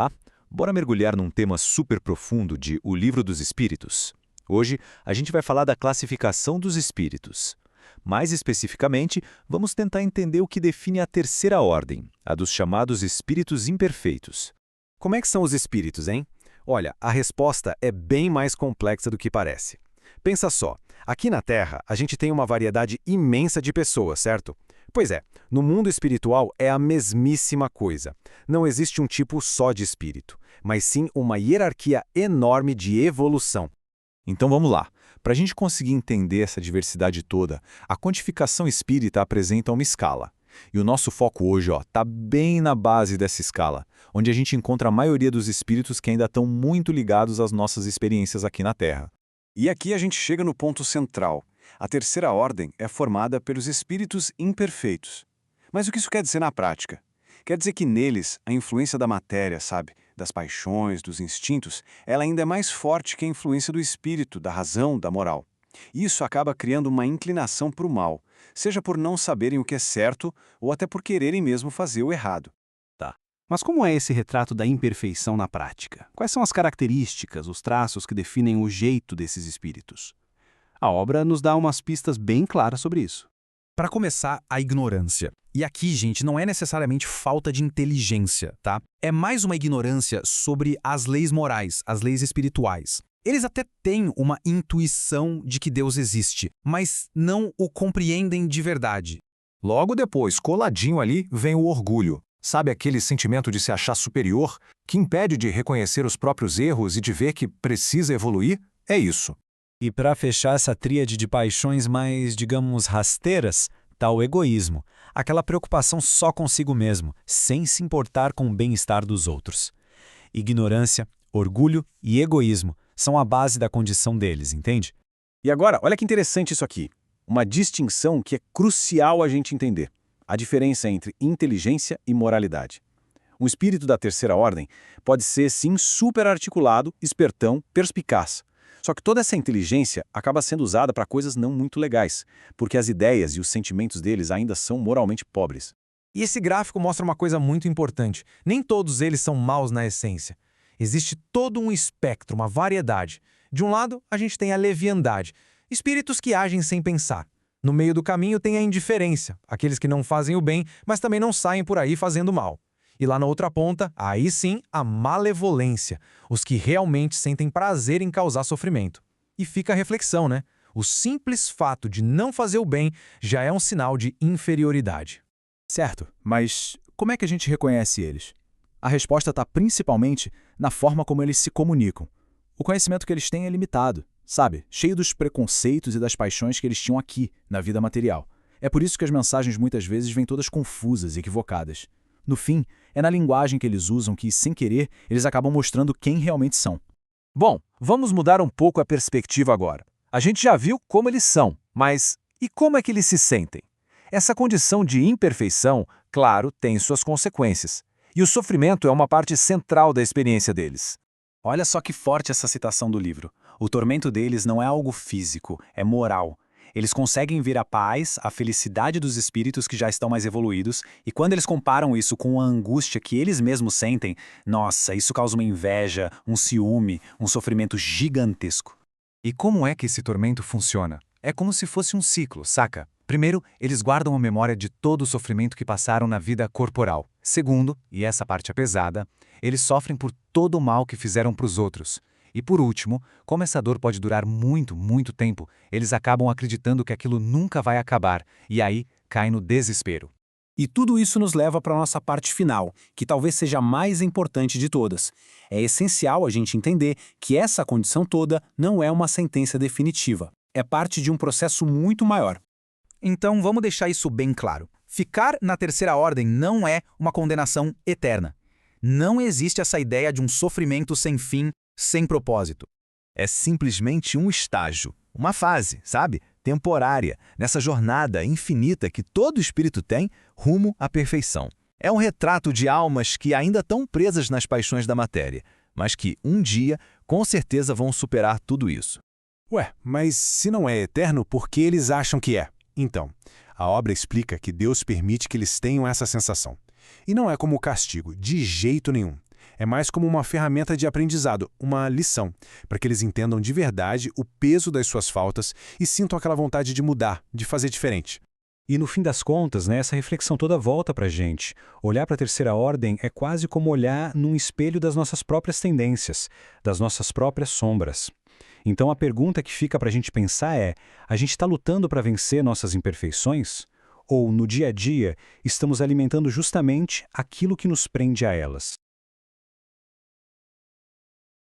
lá? Bora mergulhar num tema super profundo de O Livro dos Espíritos? Hoje, a gente vai falar da classificação dos espíritos. Mais especificamente, vamos tentar entender o que define a terceira ordem, a dos chamados espíritos imperfeitos. Como é que são os espíritos, hein? Olha, a resposta é bem mais complexa do que parece. Pensa só, aqui na Terra a gente tem uma variedade imensa de pessoas, certo? Pois é, no mundo espiritual é a mesmíssima coisa. Não existe um tipo só de espírito, mas sim uma hierarquia enorme de evolução. Então vamos lá. Para a gente conseguir entender essa diversidade toda, a quantificação espírita apresenta uma escala. E o nosso foco hoje está bem na base dessa escala, onde a gente encontra a maioria dos espíritos que ainda estão muito ligados às nossas experiências aqui na Terra. E aqui a gente chega no ponto central. A terceira ordem é formada pelos espíritos imperfeitos. Mas o que isso quer dizer na prática? Quer dizer que neles a influência da matéria, sabe, das paixões, dos instintos, ela ainda é mais forte que a influência do espírito, da razão, da moral. Isso acaba criando uma inclinação para o mal, seja por não saberem o que é certo ou até por quererem mesmo fazer o errado. Tá. Mas como é esse retrato da imperfeição na prática? Quais são as características, os traços que definem o jeito desses espíritos? A obra nos dá umas pistas bem claras sobre isso. Para começar, a ignorância. E aqui, gente, não é necessariamente falta de inteligência, tá? É mais uma ignorância sobre as leis morais, as leis espirituais. Eles até têm uma intuição de que Deus existe, mas não o compreendem de verdade. Logo depois, coladinho ali, vem o orgulho. Sabe aquele sentimento de se achar superior, que impede de reconhecer os próprios erros e de ver que precisa evoluir? É isso. E para fechar essa tríade de paixões mais, digamos, rasteiras, tá o egoísmo, aquela preocupação só consigo mesmo, sem se importar com o bem-estar dos outros. Ignorância, orgulho e egoísmo são a base da condição deles, entende? E agora, olha que interessante isso aqui. Uma distinção que é crucial a gente entender. A diferença entre inteligência e moralidade. Um espírito da terceira ordem pode ser, sim, super articulado, espertão, perspicaz. Só que toda essa inteligência acaba sendo usada para coisas não muito legais, porque as ideias e os sentimentos deles ainda são moralmente pobres. E esse gráfico mostra uma coisa muito importante. Nem todos eles são maus na essência. Existe todo um espectro, uma variedade. De um lado, a gente tem a leviandade, espíritos que agem sem pensar. No meio do caminho tem a indiferença, aqueles que não fazem o bem, mas também não saem por aí fazendo mal. E lá na outra ponta, aí sim, a malevolência, os que realmente sentem prazer em causar sofrimento. E fica a reflexão, né? O simples fato de não fazer o bem já é um sinal de inferioridade. Certo, mas como é que a gente reconhece eles? A resposta está principalmente na forma como eles se comunicam. O conhecimento que eles têm é limitado, sabe? Cheio dos preconceitos e das paixões que eles tinham aqui, na vida material. É por isso que as mensagens muitas vezes vêm todas confusas e equivocadas. No fim, é na linguagem que eles usam que, sem querer, eles acabam mostrando quem realmente são. Bom, vamos mudar um pouco a perspectiva agora. A gente já viu como eles são, mas e como é que eles se sentem? Essa condição de imperfeição, claro, tem suas consequências. E o sofrimento é uma parte central da experiência deles. Olha só que forte essa citação do livro. O tormento deles não é algo físico, é moral. Eles conseguem ver a paz, a felicidade dos espíritos que já estão mais evoluídos, e quando eles comparam isso com a angústia que eles mesmos sentem, nossa, isso causa uma inveja, um ciúme, um sofrimento gigantesco. E como é que esse tormento funciona? É como se fosse um ciclo, saca? Primeiro, eles guardam a memória de todo o sofrimento que passaram na vida corporal. Segundo, e essa parte é pesada, eles sofrem por todo o mal que fizeram para os outros. E por último, como essa dor pode durar muito, muito tempo, eles acabam acreditando que aquilo nunca vai acabar, e aí caem no desespero. E tudo isso nos leva para a nossa parte final, que talvez seja a mais importante de todas. É essencial a gente entender que essa condição toda não é uma sentença definitiva. É parte de um processo muito maior. Então vamos deixar isso bem claro. Ficar na terceira ordem não é uma condenação eterna. Não existe essa ideia de um sofrimento sem fim, sem propósito. É simplesmente um estágio, uma fase, sabe? Temporária, nessa jornada infinita que todo espírito tem rumo à perfeição. É um retrato de almas que ainda estão presas nas paixões da matéria, mas que um dia, com certeza, vão superar tudo isso. Ué, mas se não é eterno, por que eles acham que é? Então, a obra explica que Deus permite que eles tenham essa sensação. E não é como castigo, de jeito nenhum. É mais como uma ferramenta de aprendizado, uma lição, para que eles entendam de verdade o peso das suas faltas e sintam aquela vontade de mudar, de fazer diferente. E no fim das contas, né, essa reflexão toda volta para a gente. Olhar para a terceira ordem é quase como olhar num espelho das nossas próprias tendências, das nossas próprias sombras. Então a pergunta que fica para a gente pensar é: a gente está lutando para vencer nossas imperfeições? Ou, no dia a dia, estamos alimentando justamente aquilo que nos prende a elas?